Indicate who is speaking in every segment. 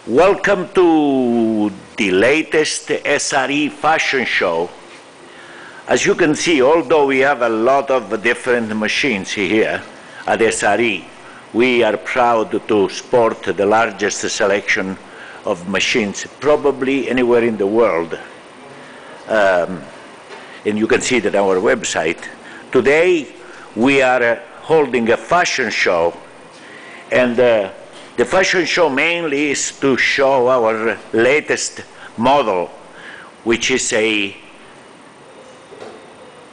Speaker 1: Welcome to the latest SRE fashion show. As you can see, although we have a lot of different machines here at SRE, we are proud to sport the largest selection of machines probably anywhere in the world. And you can see that on our website. Today we are holding a fashion show, and the fashion show mainly is to show our latest model, which is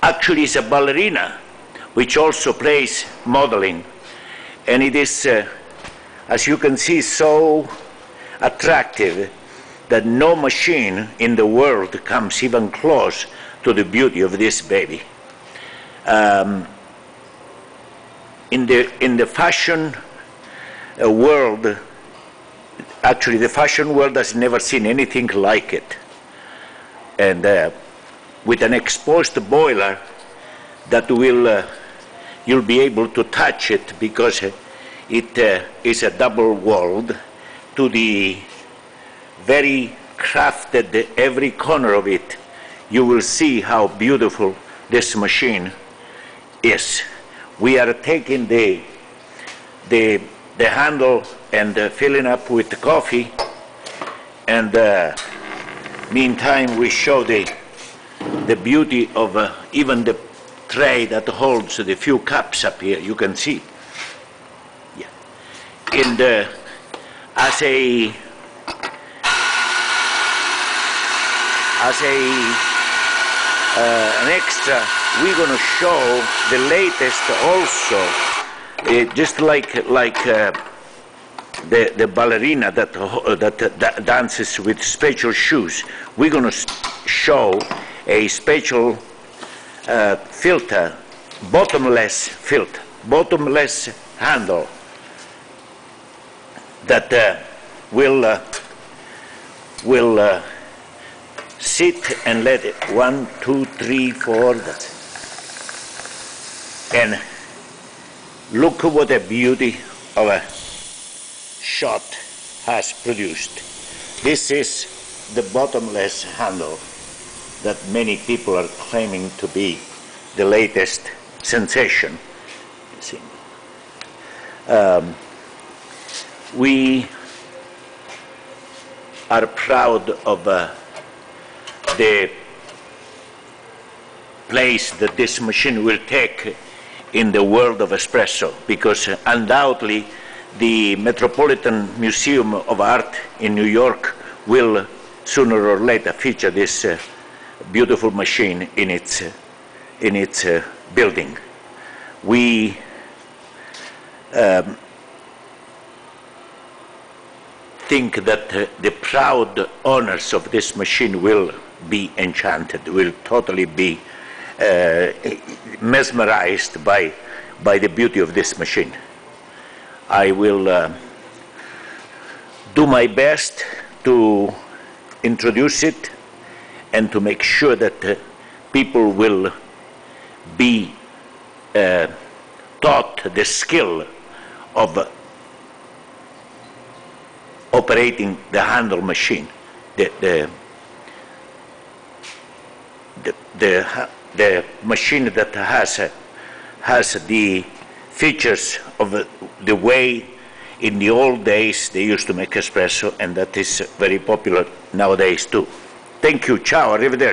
Speaker 1: actually is a ballerina, which also plays modeling. And it is, as you can see, so attractive that no machine in the world comes even close to the beauty of this baby. In the fashion world, actually the fashion world has never seen anything like it. And with an exposed boiler that will, you'll be able to touch it because it is a double-walled to the very crafted every corner of it. You will see how beautiful this machine is. We are taking the handle and filling up with the coffee, and meantime we show the beauty of even the tray that holds the few cups up here. You can see. Yeah. And as an extra, we're going to show the latest also. Just like the ballerina that dances with special shoes, we're going to show a special filter, bottomless handle that will sit and let it 1, 2, 3, 4, and look what a beauty of a shot has produced. This is the bottomless handle that many people are claiming to be the latest sensation. We are proud of the place that this machine will take in the world of espresso, because undoubtedly the Metropolitan Museum of Art in New York will sooner or later feature this beautiful machine in its building. We think that the proud owners of this machine will be enchanted, will totally be mesmerized by the beauty of this machine. I will do my best to introduce it and to make sure that people will be taught the skill of operating the handle machine, the machine that has the features of the way in the old days they used to make espresso, and that is very popular nowadays too. Thank you. Ciao. Arrivederci.